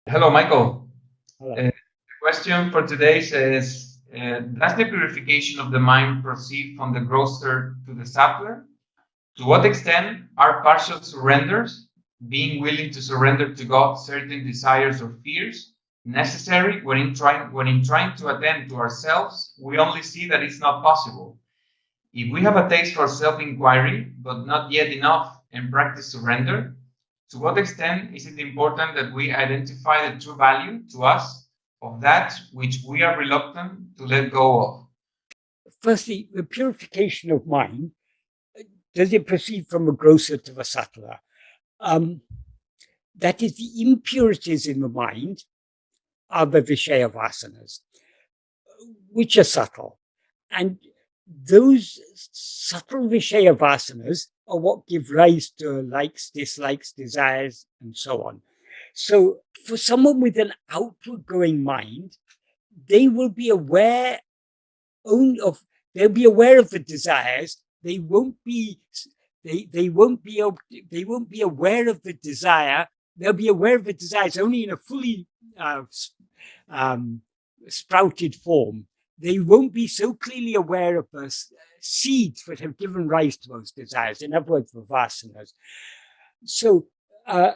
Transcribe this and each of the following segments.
Hello, Michael. Hello. The question for today says, does the purification of the mind proceed from the grosser to the subtler? To what extent are partial surrenders, being willing to surrender to God certain desires or fears, necessary when in trying to attend to ourselves, we only see that it's not possible? If we have a taste for self-inquiry, but not yet enough and practice surrender, to what extent is it important that we identify the true value to us of that which we are reluctant to let go of? Firstly, the purification of mind, does it proceed from a grosser to the subtler? Um, that is, the impurities in the mind are the Vishaya vasanas, which are subtle. And those subtle Vishaya vasanas are what give rise to likes, dislikes, desires, and so on. So, for someone with an outward going mind, they will be aware only of they'll be aware of the desires. They won't be aware of the desire. They'll be aware of the desires only in a fully uh, um, sprouted form. They won't be so clearly aware of the seeds that have given rise to those desires. In other words, the vasanas. So, uh,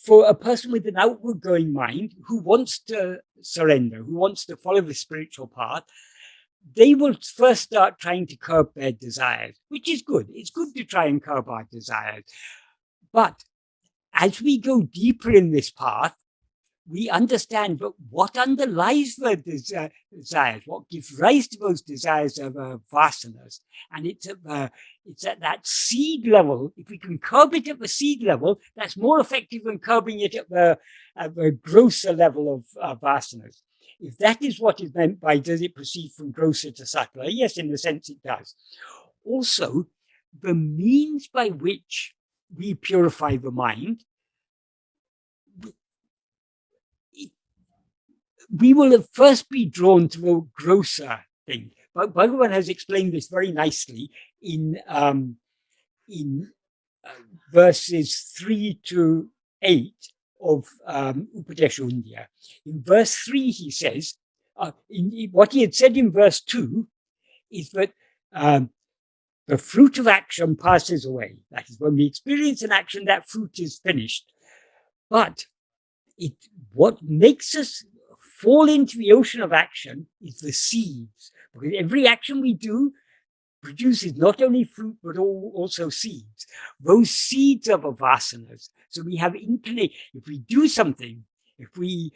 for a person with an outward going mind who wants to surrender, who wants to follow the spiritual path, they will first start trying to curb their desires, which is good. It's good to try and curb our desires. But as we go deeper in this path, we understand that what underlies the desires, what gives rise to those desires are the vasanas. And it's at that seed level. If we can curb it at the seed level, that's more effective than curbing it at the grosser level of vasanas. If that is what is meant by does it proceed from grosser to subtler, yes, in the sense it does. Also, the means by which we purify the mind, we will at first be drawn to a grosser thing. But Bhagavan has explained this very nicely in verses 3 to 8 of Upadesha Undiyar. In verse 3, he says, what he had said in verse 2 is that the fruit of action passes away. That is, when we experience an action, that fruit is finished. But what makes us fall into the ocean of action is the seeds. Because every action we do produces not only fruit but also seeds. Those seeds are the vasanas. So we have inclination. If we do something, if we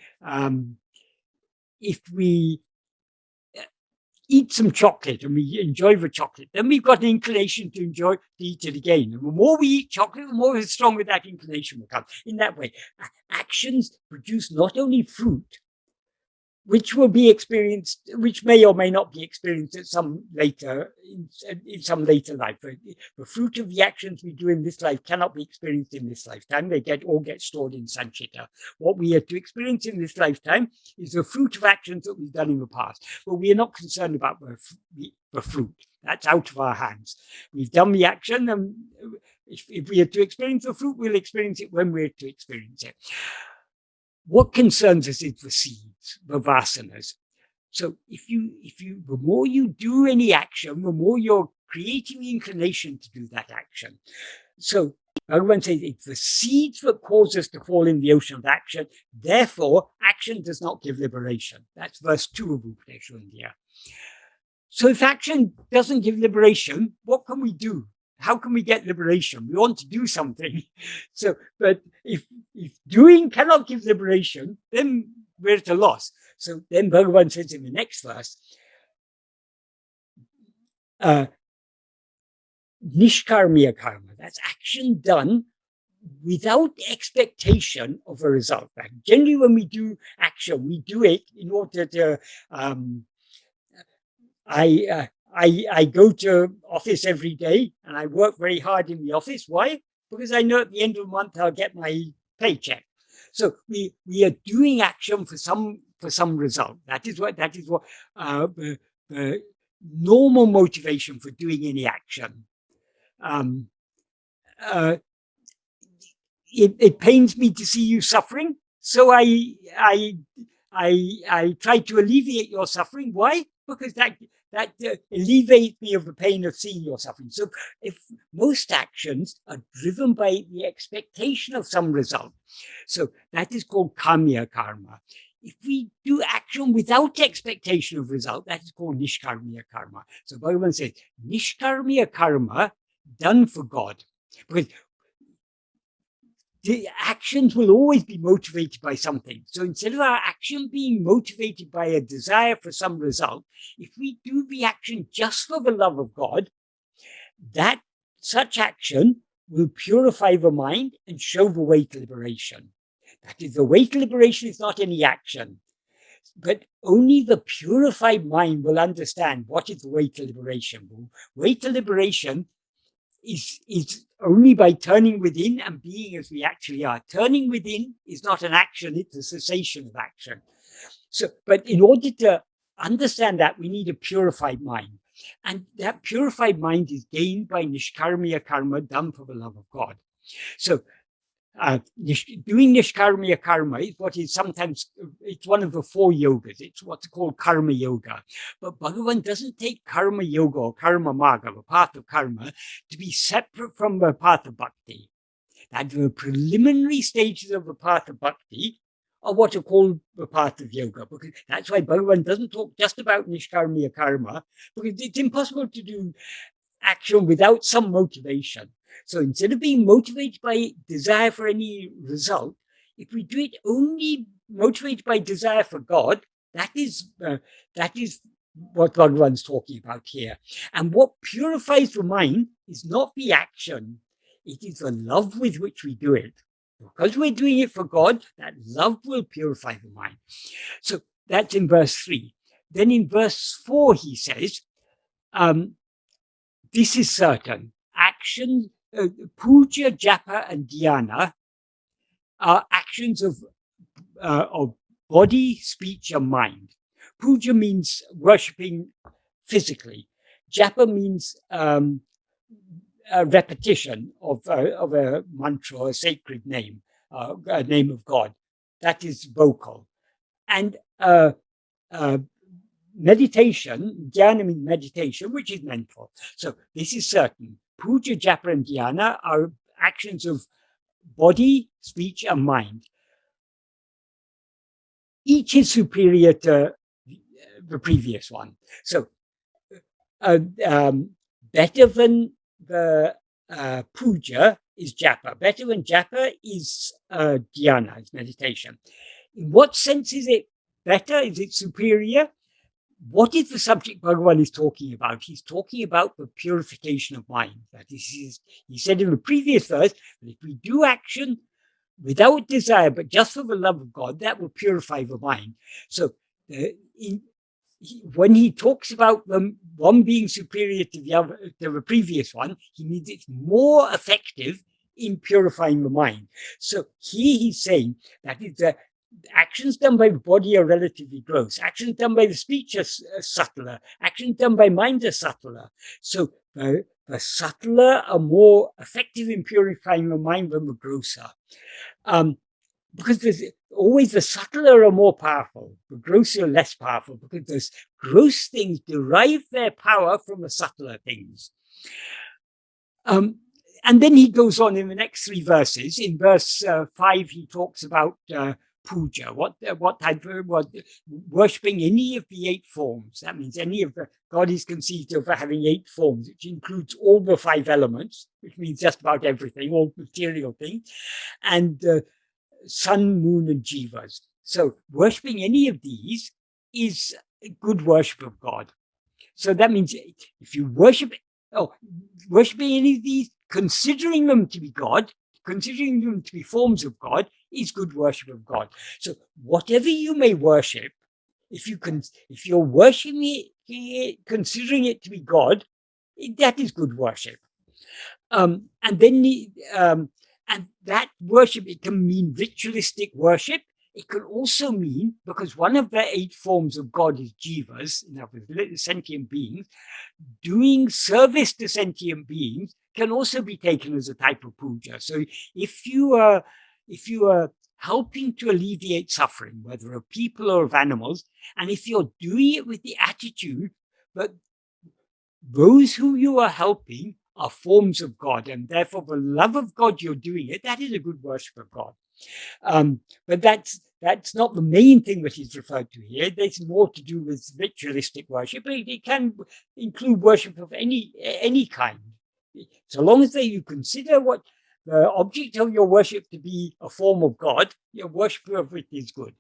eat some chocolate and we enjoy the chocolate, then we've got an inclination to eat it again. And the more we eat chocolate, the more stronger that inclination will come. In that way, actions produce not only fruit, which will be experienced, which may or may not be experienced at some later in some later life. The fruit of the actions we do in this life cannot be experienced in this lifetime. They all get stored in sanchita. What we are to experience in this lifetime is the fruit of actions that we've done in the past. But we are not concerned about the fruit. That's out of our hands. We've done the action, and if we are to experience the fruit, we'll experience it when we're to experience it. What concerns us is the seeds, the vasanas. So the more you do any action, the more you're creating the inclination to do that action. So Bhagavan says it's the seeds that cause us to fall in the ocean of action. Therefore, action does not give liberation. That's verse 2 of Upadesha Undiyar. So if action doesn't give liberation, what can we do? How can we get liberation? We want to do something. So, but if doing cannot give liberation, then we're at a loss. So then Bhagavan says in the next verse, nishkarmiya karma, that's action done without expectation of a result. Like generally, when we do action, we do it in order to I go to office every day and I work very hard in the office. Why? Because I know at the end of the month I'll get my paycheck. So we are doing action for some result. That is what the normal motivation for doing any action. It pains me to see you suffering, So I try to alleviate your suffering. Why? Because that alleviates me of the pain of seeing your suffering. So if most actions are driven by the expectation of some result, so that is called kamya karma. If we do action without expectation of result, that is called nishkarmiya karma. So Bhagavan says, nishkarmiya karma done for God. Because the actions will always be motivated by something. So instead of our action being motivated by a desire for some result, if we do the action just for the love of God, that such action will purify the mind and show the way to liberation. That is, the way to liberation is not any action, but only the purified mind will understand what is the way to liberation. The way to liberation is only by turning within and being as we actually are. Turning within is not an action, it's a cessation of action. So, but in order to understand that, we need a purified mind. And that purified mind is gained by nishkarmiya karma done for the love of God. So doing nishkarmiya karma is what is sometimes, it's one of the 4 yogas. It's what's called karma yoga. But Bhagavan doesn't take karma yoga or karma marga, the path of karma, to be separate from the path of bhakti. That the preliminary stages of the path of bhakti are what are called the path of yoga. Because that's why Bhagavan doesn't talk just about nishkarmiya karma, because it's impossible to do action without some motivation. So instead of being motivated by desire for any result, if we do it only motivated by desire for God, that is what Bhagavan's talking about here. And what purifies the mind is not the action, it is the love with which we do it. Because we're doing it for God, that love will purify the mind. So that's in verse 3. Then in verse 4, he says, this is certain. Action, puja, japa, and dhyana are actions of body, speech, and mind. Puja means worshipping physically. Japa means a repetition of a mantra or a sacred name, a name of God. That is vocal. And meditation, dhyana means meditation, which is mental. So this is certain. Puja, japa, and dhyana are actions of body, speech, and mind. Each is superior to the previous one. So better than the puja is japa. Better than japa is dhyana, is meditation. In what sense is it better? Is it superior? What is the subject Bhagavan is talking about? He's talking about the purification of mind. That is, he said in the previous verse that if we do action without desire, but just for the love of God, that will purify the mind. So when he talks about one being superior to the other, to the previous one, he means it's more effective in purifying the mind. So here he's saying that it's actions done by the body are relatively gross. Actions done by the speech are subtler. Actions done by mind are subtler. So the subtler are more effective in purifying the mind than the grosser. Because there's always the subtler are more powerful, the grosser are less powerful, because those gross things derive their power from the subtler things. And then he goes on in the next 3 verses. In verse 5, he talks about puja, what type of worshipping any of the 8 forms. That means any of the God is conceived of having 8 forms, which includes all the 5 elements, which means just about everything, all material things, and sun, moon, and jivas. So worshipping any of these is a good worship of God. So that means if you worshipping any of these, considering them to be God, considering them to be forms of God, is good worship of God. So whatever you may worship, if you're worshiping it, considering it to be God, that is good worship. And that worship, it can mean ritualistic worship. It can also mean, because one of the 8 forms of God is jivas, in other words, sentient beings, doing service to sentient beings can also be taken as a type of puja. So if you helping to alleviate suffering, whether of people or of animals. And if you're doing it with the attitude that those who you are helping are forms of God, and therefore the love of God you're doing it, that is a good worship of God. But that's not the main thing that is referred to here. There's more to do with ritualistic worship. It can include worship of any kind, so long as you consider what the object of your worship to be a form of God. Your worship of it is good.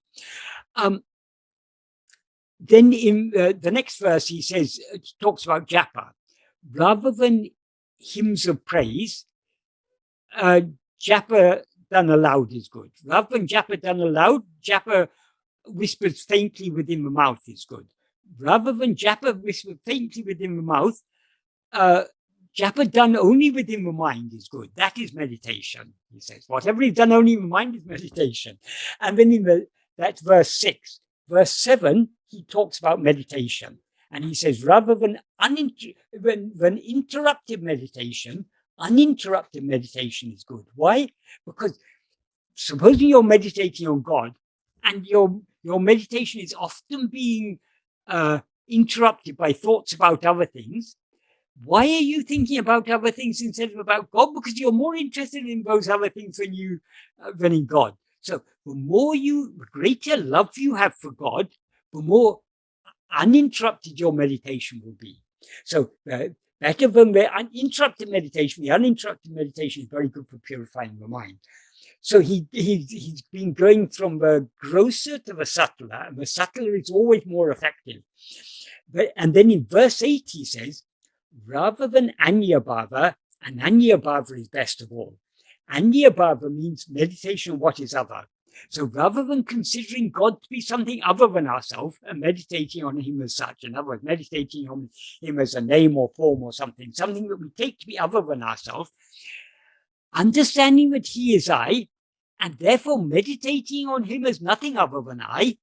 Then in the next verse, he says, talks about japa. Rather than hymns of praise, japa done aloud is good. Rather than japa done aloud, japa whispered faintly within the mouth is good. Rather than japa whispered faintly within the mouth, japa done only within the mind is good. That is meditation, he says. Whatever is done only in the mind is meditation. And then that's verse 6. Verse 7, he talks about meditation. And he says, rather than interrupted meditation, uninterrupted meditation is good. Why? Because supposing you're meditating on God, and your meditation is often being interrupted by thoughts about other things, why are you thinking about other things instead of about God? Because you're more interested in those other things than in God. So the greater love you have for God, the more uninterrupted your meditation will be. So better than the uninterrupted meditation. The uninterrupted meditation is very good for purifying the mind. So he's been going from the grosser to the subtler, and the subtler is always more effective. And then in verse 8 he says, rather than Anyabhava, and Anyabhava is best of all. Anyabhava means meditation on what is other. So rather than considering God to be something other than ourselves and meditating on him as such, in other words, meditating on him as a name or form or something that we take to be other than ourselves, understanding that he is I, and therefore meditating on him as nothing other than I,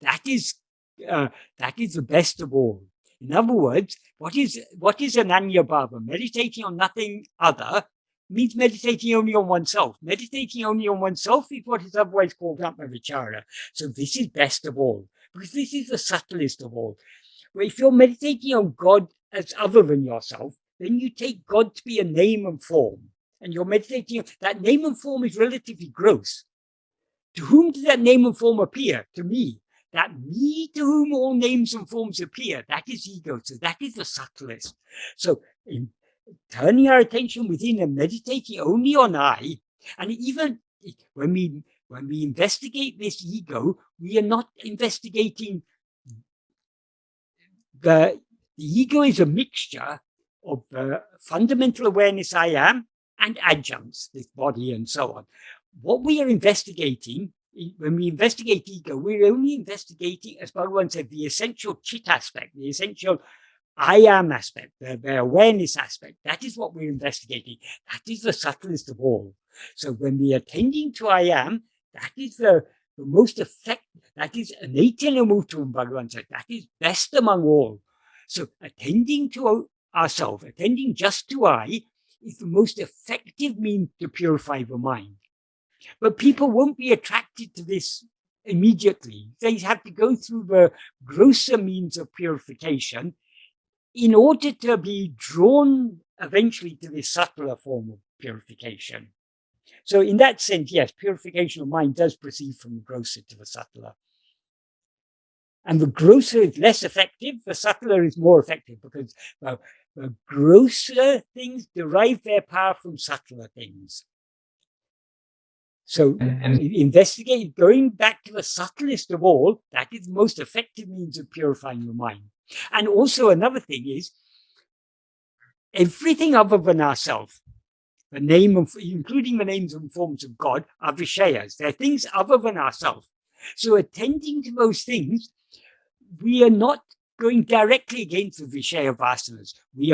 that is the best of all. In other words, what is an Anyabhava? Meditating on nothing other means meditating only on oneself. Meditating only on oneself is what is otherwise called Atma-vichara. So this is best of all, because this is the subtlest of all. Where if you're meditating on God as other than yourself, then you take God to be a name and form. And you're meditating, that name and form is relatively gross. To whom does that name and form appear? To me. That me to whom all names and forms appear, that is ego. So that is the subtlest. So in turning our attention within and meditating only on I, and even when we investigate this ego, we are not investigating the ego is a mixture of fundamental awareness I am and adjuncts, this body and so on. What we are investigating, when we investigate ego, we're only investigating, as Bhagavan said, the essential chit aspect, the essential I am aspect, the awareness aspect. That is what we're investigating. That is the subtlest of all. So when we are tending to I am, that is the most effective, that is anaitena mutum, Bhagavan said, that is best among all. So attending to ourselves, attending just to I, is the most effective means to purify the mind. But people won't be attracted to this immediately. They have to go through the grosser means of purification in order to be drawn eventually to this subtler form of purification. So in that sense, yes, purification of mind does proceed from the grosser to the subtler. And the grosser is less effective, the subtler is more effective, because the grosser things derive their power from subtler things. So investigate, going back to the subtlest of all, that is the most effective means of purifying your mind. And also another thing is, everything other than ourselves, the name of, including the names and forms of God, are vishayas. They're things other than ourselves. So attending to those things, we are not going directly against the vishaya vasanas. We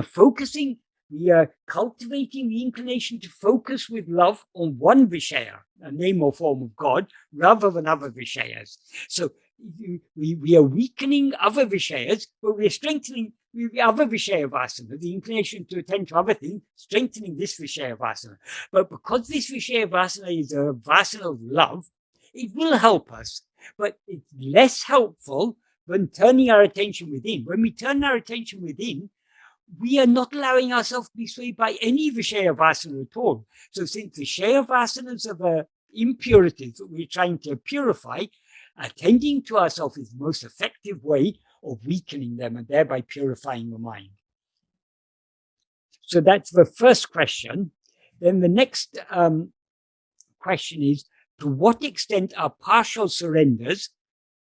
are cultivating the inclination to focus with love on one vishaya, a name or form of God, rather than other vishayas. So we are weakening other vishayas, but we are strengthening the other vishaya vasana, the inclination to attend to other things, strengthening this vishaya vasana. But because this vishaya vasana is a vasana of love, It will help us, but it's less helpful than turning our attention within. When we turn our attention within, we are not allowing ourselves to be swayed by any Vishaya Vasana at all. So since the Vishaya Vasanas are the impurities that we're trying to purify, attending to ourselves is the most effective way of weakening them and thereby purifying the mind. So that's the first question. Then the next question is, to what extent are partial surrenders,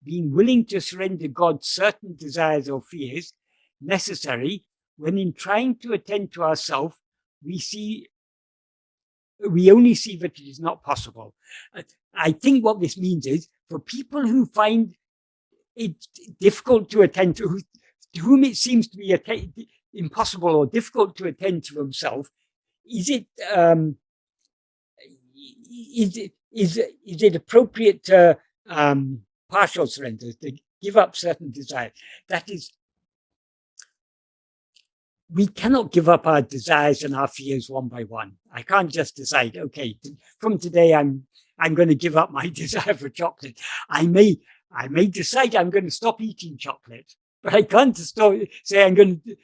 being willing to surrender God certain desires or fears, necessary when in trying to attend to ourselves, we only see that it is not possible? I think what this means is, for people who find it difficult to attend to whom it seems to be impossible or difficult to attend to themselves, is it appropriate to partial surrender, to give up certain desires? That is, we cannot give up our desires and our fears one by one. I can't just decide, okay, from today I'm going to give up my desire for chocolate. I may decide I'm going to stop eating chocolate, but I can't say I'm going to,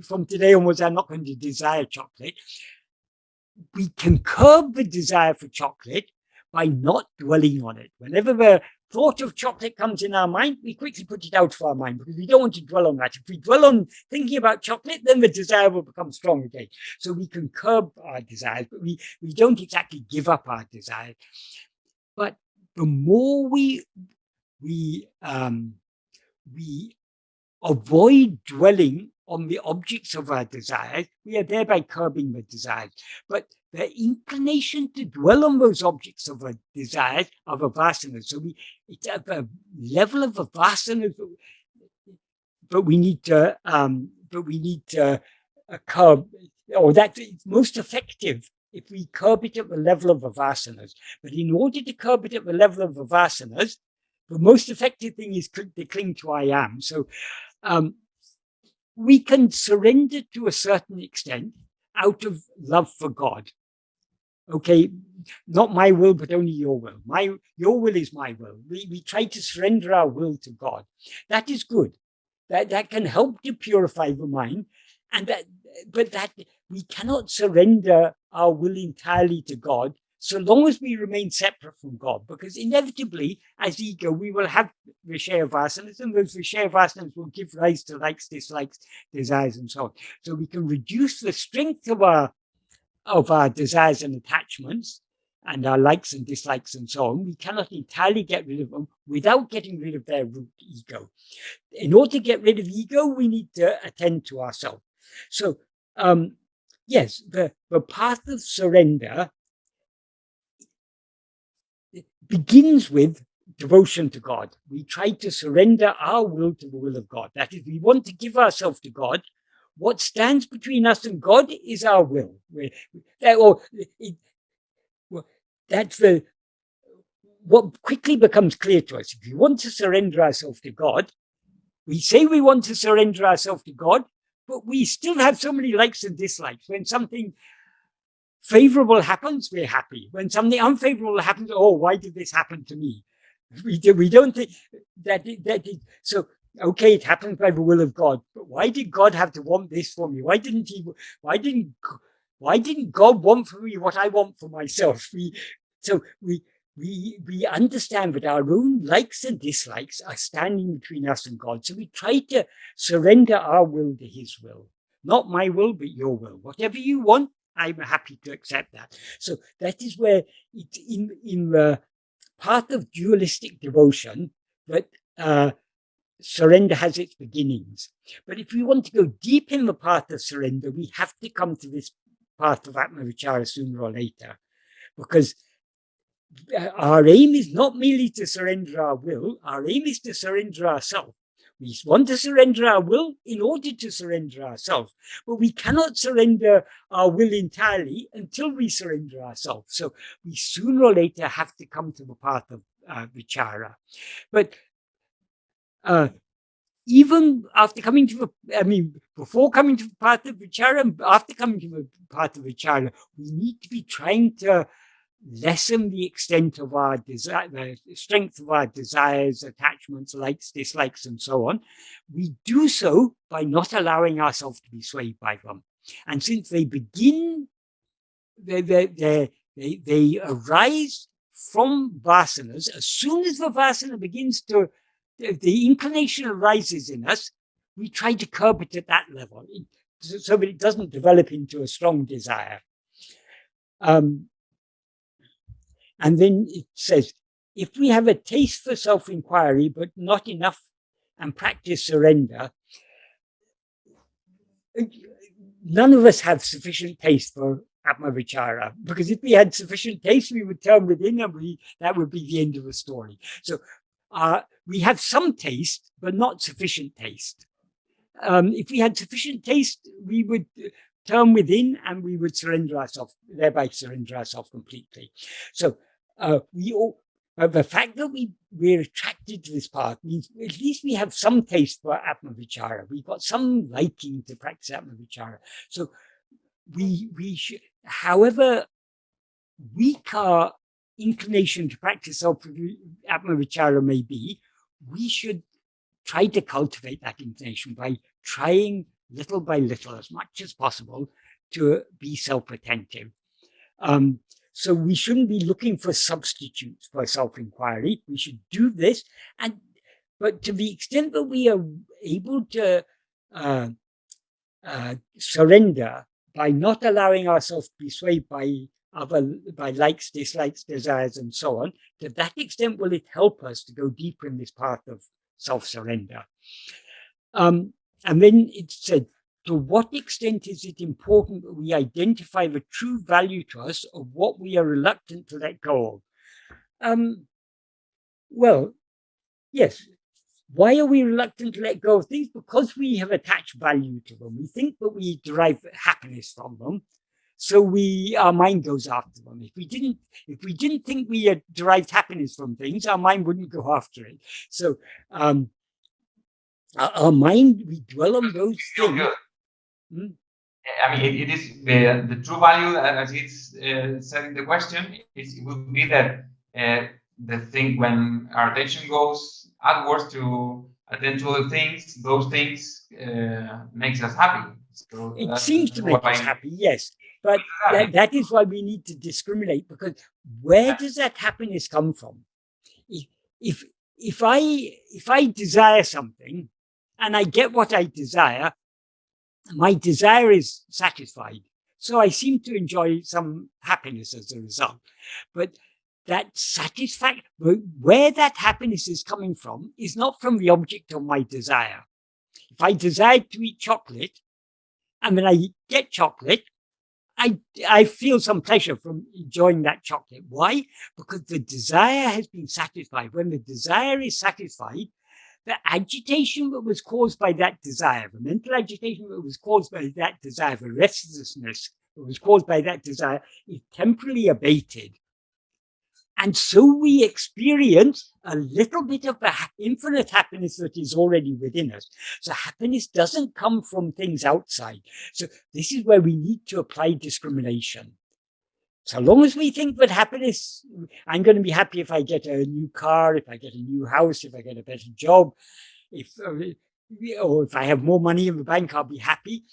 from today onwards, I'm not going to desire chocolate. We can curb the desire for chocolate by not dwelling on it. Whenever the thought of chocolate comes in our mind, we quickly put it out of our mind because we don't want to dwell on that. If we dwell on thinking about chocolate, then the desire will become strong again. So we can curb our desires, but we don't exactly give up our desires. But the more we avoid dwelling on the objects of our desires, we are thereby curbing the desires. But the inclination to dwell on those objects of our desires are the vasanas. So it's at the level of the vasanas, but we need to curb, or that it's most effective if we curb it at the level of the vasanas. But in order to curb it at the level of the vasanas, the most effective thing is to cling to I am. So we can surrender to a certain extent out of love for God. Okay, not my will, but only your will. Your will is my will. We try to surrender our will to God. That is good. That can help to purify the mind, but we cannot surrender our will entirely to God so long as we remain separate from God, because inevitably, as ego, we will have Vishaya Vasanas, and those Vishaya Vasanas will give rise to likes, dislikes, desires, and so on. So we can reduce the strength of our desires and attachments, and our likes and dislikes and so on. We cannot entirely get rid of them without getting rid of their root ego. In order to get rid of ego, we need to attend to ourselves. So, yes, the path of surrender begins with devotion to God. We try to surrender our will to the will of God. That is, we want to give ourselves to God. What stands between us and God is our will. That's what quickly becomes clear to us. If we want to surrender ourselves to God, we say we want to surrender ourselves to God, but we still have so many likes and dislikes. When something favorable happens, we're happy. When something unfavorable happens, oh, why did this happen to me? We don't think that so. Okay, it happened by the will of God, but why did God have to want this for me? Why didn't God want for me what I want for myself? We understand that our own likes and dislikes are standing between us and God. So we try to surrender our will to His will. Not my will, but your will. Whatever you want, I'm happy to accept that. So that is where it's in the path of dualistic devotion that surrender has its beginnings. But if we want to go deep in the path of surrender, we have to come to this path of Atma-vichara sooner or later, because our aim is not merely to surrender our will, our aim is to surrender ourselves. We want to surrender our will in order to surrender ourselves, but we cannot surrender our will entirely until we surrender ourselves. So we sooner or later have to come to the path of vichara. But even after coming to before coming to the path of vichara and after coming to the path of vichara, we need to be trying to lessen the extent of our desire, the strength of our desires, attachments, likes, dislikes, and so on, we do so by not allowing ourselves to be swayed by them. And since they begin, they arise from vasanas, as soon as the vasana begins to, the inclination arises in us, we try to curb it at that level so that it doesn't develop into a strong desire. And then it says, if we have a taste for self-inquiry, but not enough and practice surrender, none of us have sufficient taste for Atma-vichara, because if we had sufficient taste, we would turn within and that would be the end of the story. So we have some taste, but not sufficient taste. If we had sufficient taste, we would turn within and we would surrender ourselves, thereby surrender ourselves completely. So the fact that we're attracted to this path means at least we have some taste for Atma-vichara. We've got some liking to practice Atma-vichara. So we should, however weak our inclination to practice Atma-vichara may be, we should try to cultivate that inclination by trying little by little, as much as possible, to be self-attentive. So we shouldn't be looking for substitutes for self-inquiry. We should do this, but to the extent that we are able to surrender by not allowing ourselves to be swayed by likes, dislikes, desires, and so on, to that extent will it help us to go deeper in this path of self-surrender. And then it said, to what extent is it important that we identify the true value to us of what we are reluctant to let go of? Well, yes. Why are we reluctant to let go of things? Because we have attached value to them. We think that we derive happiness from them. So our mind goes after them. If we didn't think we had derived happiness from things, our mind wouldn't go after it. So our mind, we dwell on those things. I mean, it is the true value, as it's said in the question, it would be that the thing when our attention goes outwards to attend to other things, those things makes us happy. So it seems to make us happy, yes. But that is why we need to discriminate, because where does that happiness come from? If I desire something and I get what I desire, my desire is satisfied. So I seem to enjoy some happiness as a result. But that satisfaction, where that happiness is coming from, is not from the object of my desire. If I desire to eat chocolate, and when I get chocolate, I feel some pleasure from enjoying that chocolate. Why? Because the desire has been satisfied. When the desire is satisfied, the agitation that was caused by that desire, the mental agitation that was caused by that desire, the restlessness that was caused by that desire, is temporarily abated. And so we experience a little bit of the infinite happiness that is already within us. So happiness doesn't come from things outside. So this is where we need to apply discrimination. So long as we think that happiness, I'm going to be happy if I get a new car, if I get a new house, if I get a better job, or if I have more money in the bank, I'll be happy.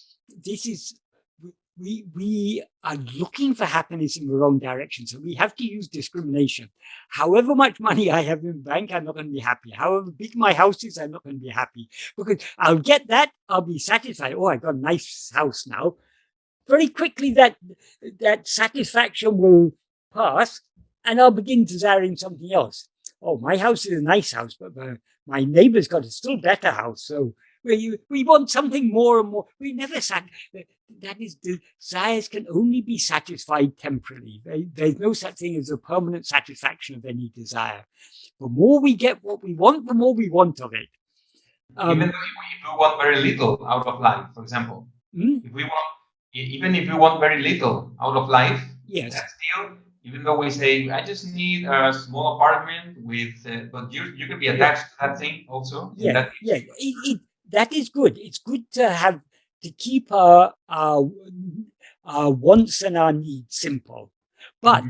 We are looking for happiness in the wrong direction. So we have to use discrimination. However much money I have in the bank, I'm not going to be happy. However big my house is, I'm not going to be happy. Because I'll get that, I'll be satisfied. Oh, I got a nice house now. Very quickly that satisfaction will pass and I'll begin desiring something else. Oh, my house is a nice house, but my neighbor's got a still better house. So we want something more and more. We never that is, desires can only be satisfied temporarily. There's no such thing as a permanent satisfaction of any desire. The more we get what we want, the more we want of it. Even if we want very little out of life, for example, even if we want very little out of life, yes, that's still, even though we say, I just need a small apartment with, but you can be attached to that thing also. Yeah, that is good. It's good to keep our wants and our needs simple. But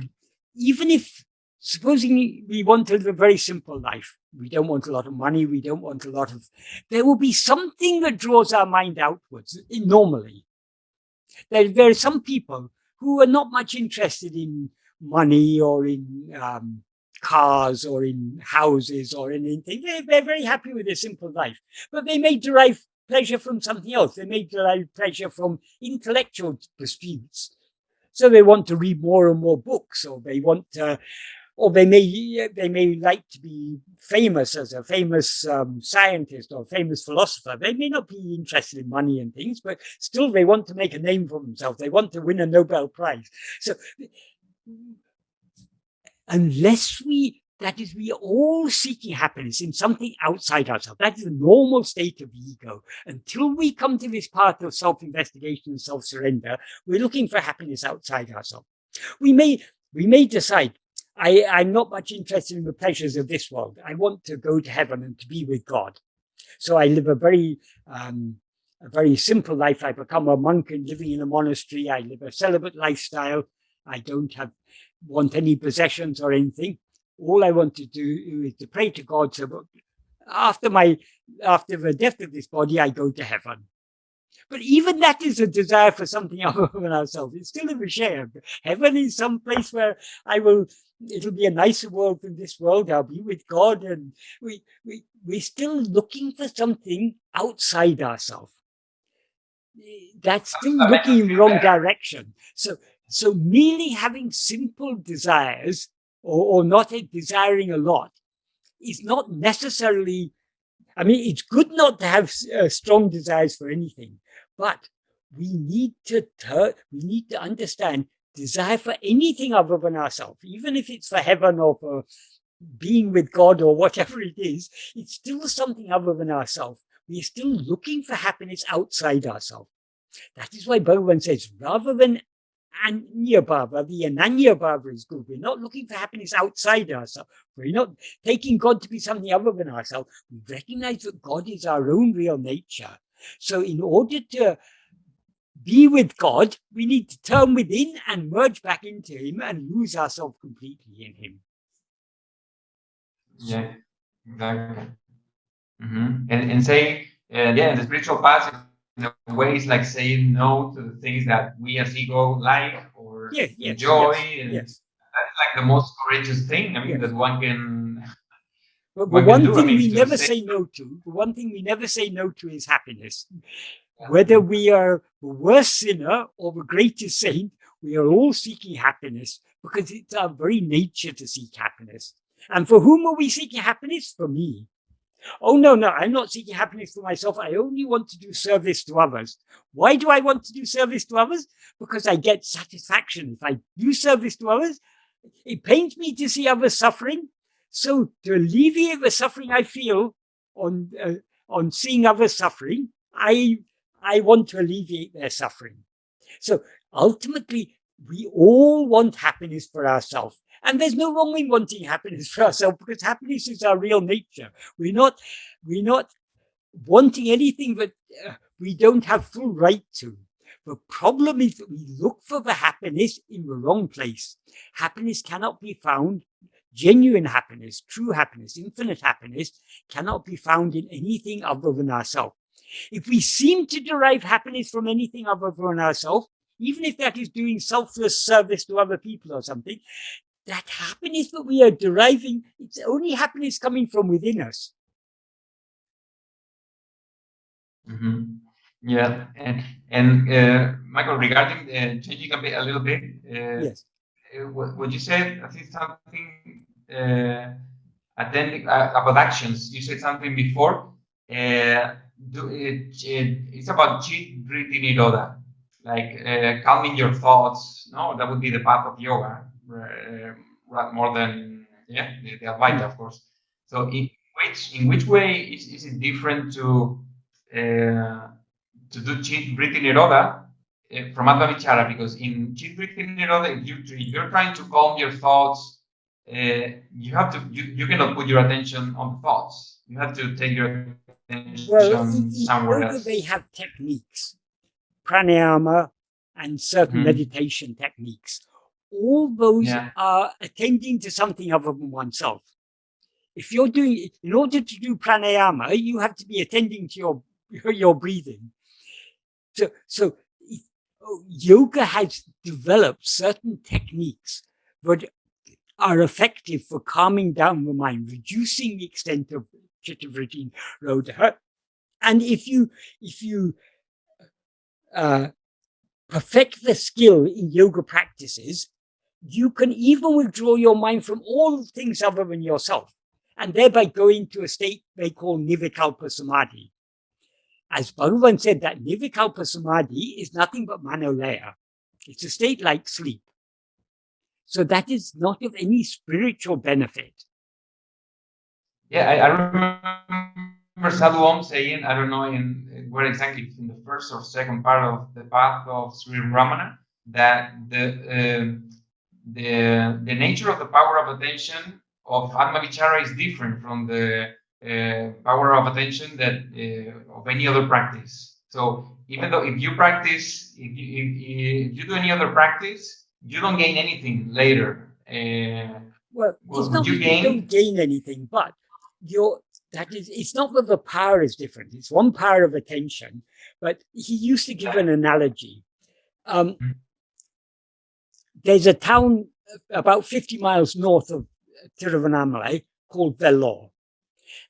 even if, supposing we want to live a very simple life, we don't want a lot of money, we don't want a lot of, there will be something that draws our mind outwards normally. There are some people who are not much interested in money or in cars or in houses or anything. They're very happy with a simple life, but they may derive pleasure from something else. They may derive pleasure from intellectual pursuits. So they want to read more and more books, or they want to, or they may like to be famous as a famous scientist or famous philosopher. They may not be interested in money and things, but still they want to make a name for themselves. They want to win a Nobel Prize. So unless that is, we are all seeking happiness in something outside ourselves. That is the normal state of the ego. Until we come to this path of self-investigation and self-surrender, we're looking for happiness outside ourselves. We may decide, I'm not much interested in the pleasures of this world. I want to go to heaven and to be with God. So I live a very simple life. I become a monk and living in a monastery. I live a celibate lifestyle. I don't want any possessions or anything. All I want to do is to pray to God. So after the death of this body, I go to heaven. But even that is a desire for something other than ourselves. It's still a Vishaya. Heaven is some place where it'll be a nicer world than this world. I'll be with God. And we're still looking for something outside ourselves. That's still looking in the wrong direction. So merely having simple desires or not desiring a lot is not necessarily, I mean, it's good not to have strong desires for anything, but we need to understand desire for anything other than ourselves, even if it's for heaven or for being with God or whatever it is, it's still something other than ourselves. We are still looking for happiness outside ourselves. That is why Bhagavan says, rather than Anya Bhava, the Ananya Bhava is good. We're not looking for happiness outside ourselves. We're not taking God to be something other than ourselves. We recognize that God is our own real nature. So in order to be with God, we need to turn within and merge back into Him and lose ourselves completely in Him. Yeah, exactly. And say, yeah, the spiritual path in a way is like saying no to the things that we as ego like or enjoy, and that's like the most courageous thing. I mean, that one can. But one thing we never say no to, the one thing we never say no to is happiness. Whether we are the worst sinner or the greatest saint, we are all seeking happiness because it's our very nature to seek happiness. And for whom are we seeking happiness? For me. Oh, no, I'm not seeking happiness for myself. I only want to do service to others. Why do I want to do service to others? Because I get satisfaction. If I do service to others, it pains me to see others suffering. So to alleviate the suffering I feel on seeing others suffering, I want to alleviate their suffering. So ultimately, we all want happiness for ourselves. And there's no wrong in wanting happiness for ourselves because happiness is our real nature. We're not wanting anything that we don't have full right to. The problem is that we look for the happiness in the wrong place. Happiness cannot be found. Genuine happiness, true happiness, infinite happiness cannot be found in anything other than ourselves. If we seem to derive happiness from anything other than ourselves, even if that is doing selfless service to other people or something, that happiness that we are deriving, it's only happiness coming from within us. Yeah, and Michael, regarding changing a little bit, yes. What you said, I think something attending about actions. You said something before. It's about chit vritti nirodha, like calming your thoughts. No, that would be the path of yoga, more than the Advaita, of course. So in which way is it different to do chit vritti nirodha from Atma-vichara? Because in chit vritti nirodha, if you're trying to calm your thoughts, you have to you cannot put your attention on thoughts. You have to take your attention somewhere else. They have techniques, pranayama and certain meditation techniques. all those Yeah. are attending to something other than oneself. If you're doing, in order to do pranayama, you have to be attending to your breathing. So yoga has developed certain techniques that are effective for calming down the mind, reducing the extent of chitta vritti nirodha. And if you perfect the skill in yoga practices, you can even withdraw your mind from all things other than yourself, and thereby go into a state they call nirvikalpa samadhi. As Bhagavan said, that nirvikalpa samadhi is nothing but manolaya. It's a state like sleep. So that is not of any spiritual benefit. Yeah, I remember Sadhu Om saying, I don't know in where exactly, in the first or second part of the path of Sri Ramana, that the nature of the power of attention of Atma-vichara is different from the power of attention that of any other practice. So even though if you practice, if you do any other practice, you don't gain anything later. Well, it's not Would you that you don't gain? gain anything, but it's not that the power is different. It's one power of attention. But he used to give an analogy. There's a town about 50 miles north of Tiruvannamalai called Vellore.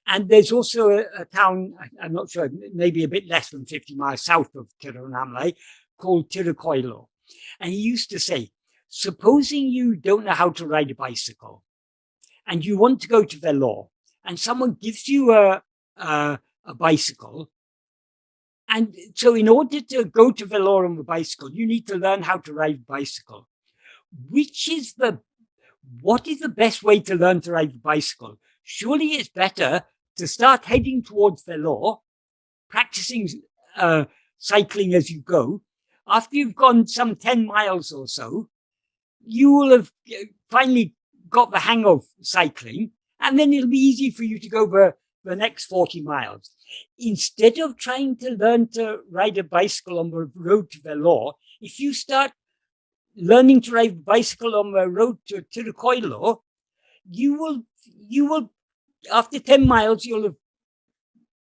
And there's also a town, I'm not sure, maybe a bit less than 50 miles south of Tiruvannamalai called Tirukkoilo. And he used to say, supposing you don't know how to ride a bicycle and you want to go to Vellore and someone gives you a bicycle. And so in order to go to Vellore on the bicycle, you need to learn how to ride a bicycle. What is the best way to learn to ride a bicycle? Surely it's better to start heading towards Vellore, practicing cycling as you go. After you've gone some 10 miles or so, you will have finally got the hang of cycling, and then it'll be easy for you to go the next 40 miles. Instead of trying to learn to ride a bicycle on the road to Vellore, if you start learning to ride a bicycle on the road to Tirukkoilo, you will, after 10 miles, you'll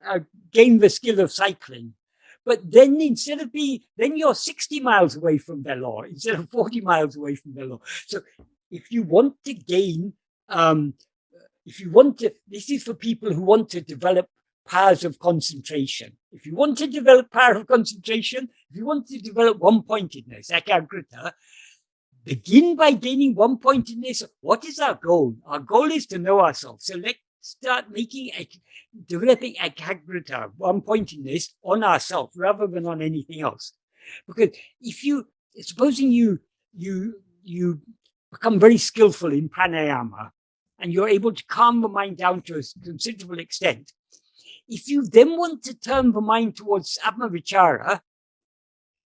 have gained the skill of cycling. But then then you're 60 miles away from Vellore instead of 40 miles away from Vellore. So if you want to gain, this is for people who want to develop powers of concentration. If you want to develop power of concentration, if you want to develop one-pointedness, ekagrita, begin by gaining one-pointedness. What is our goal? Our goal is to know ourselves. So let's start developing ekagrita, one-pointedness on ourselves rather than on anything else. Because supposing you become very skillful in pranayama and you're able to calm the mind down to a considerable extent, if you then want to turn the mind towards Atma-vichara,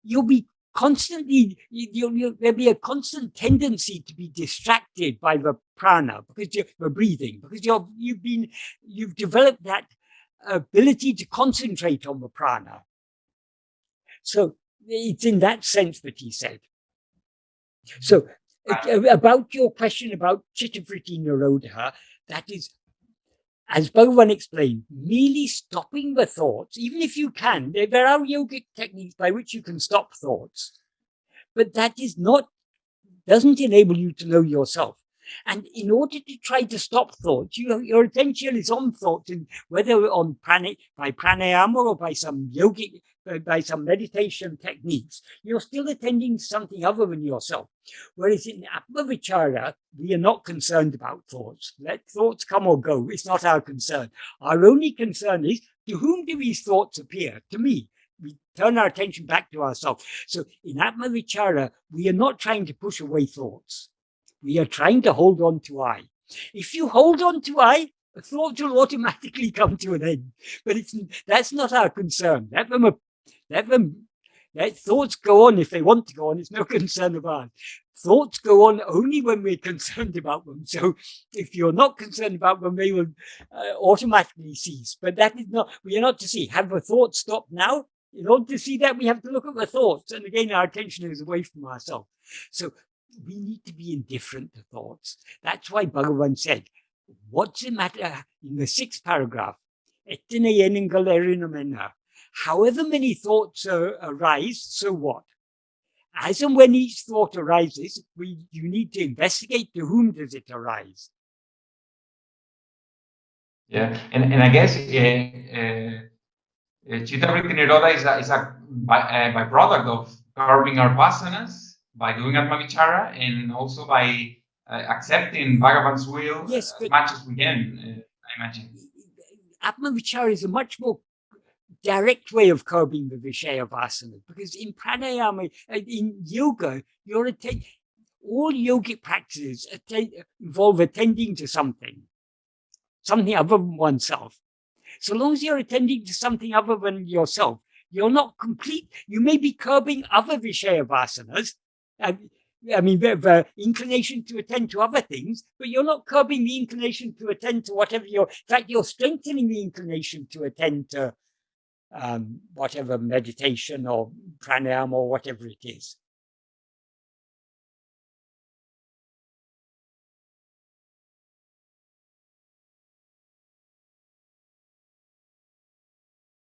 you'll be constantly, there'll be a constant tendency to be distracted by the prana, because you're breathing, because you've developed that ability to concentrate on the prana. So it's in that sense that he said. So about your question about chitta vritti nirodha, that is, as Bhagavan explained, merely stopping the thoughts, even if you can, there are yogic techniques by which you can stop thoughts, but that doesn't enable you to know yourself. And in order to try to stop thoughts, your attention is on thoughts, and whether on by pranayama or by some yogic, by some meditation techniques, you're still attending to something other than yourself. Whereas in Atma-vichara, we are not concerned about thoughts. Let thoughts come or go. It's not our concern. Our only concern is, to whom do these thoughts appear? To me. We turn our attention back to ourselves. So in Atma-vichara, we are not trying to push away thoughts. We are trying to hold on to I. If you hold on to I, a thought will automatically come to an end. But that's not our concern. Let thoughts go on if they want to go on. It's no concern of ours. Thoughts go on only when we're concerned about them. So if you're not concerned about them, they will automatically cease. But that is not, we are not to see, have the thoughts stop now? In order to see that, we have to look at the thoughts. And again, our attention is away from ourselves. So we need to be indifferent to thoughts. That's why Bhagavan said, what's the matter in the 6th paragraph? However many thoughts arise, so what? As and when each thought arises, you need to investigate to whom does it arise. Yeah, and I guess Chitta Vritti Nirodha is a byproduct of curbing our vasanas by doing Atma-vichara and also by accepting Bhagavan's will Yes, as much as we can, I imagine. Atma-vichara is a much more direct way of curbing the Vishaya Vasana, because in pranayama, in yoga, all yogic practices involve attending to something other than oneself. So long as you're attending to something other than yourself, you're not complete. You may be curbing other Vishaya Vasanas, I mean, the inclination to attend to other things, but you're not curbing the inclination to attend to whatever in fact, you're strengthening the inclination to attend to whatever meditation or pranayama or whatever it is.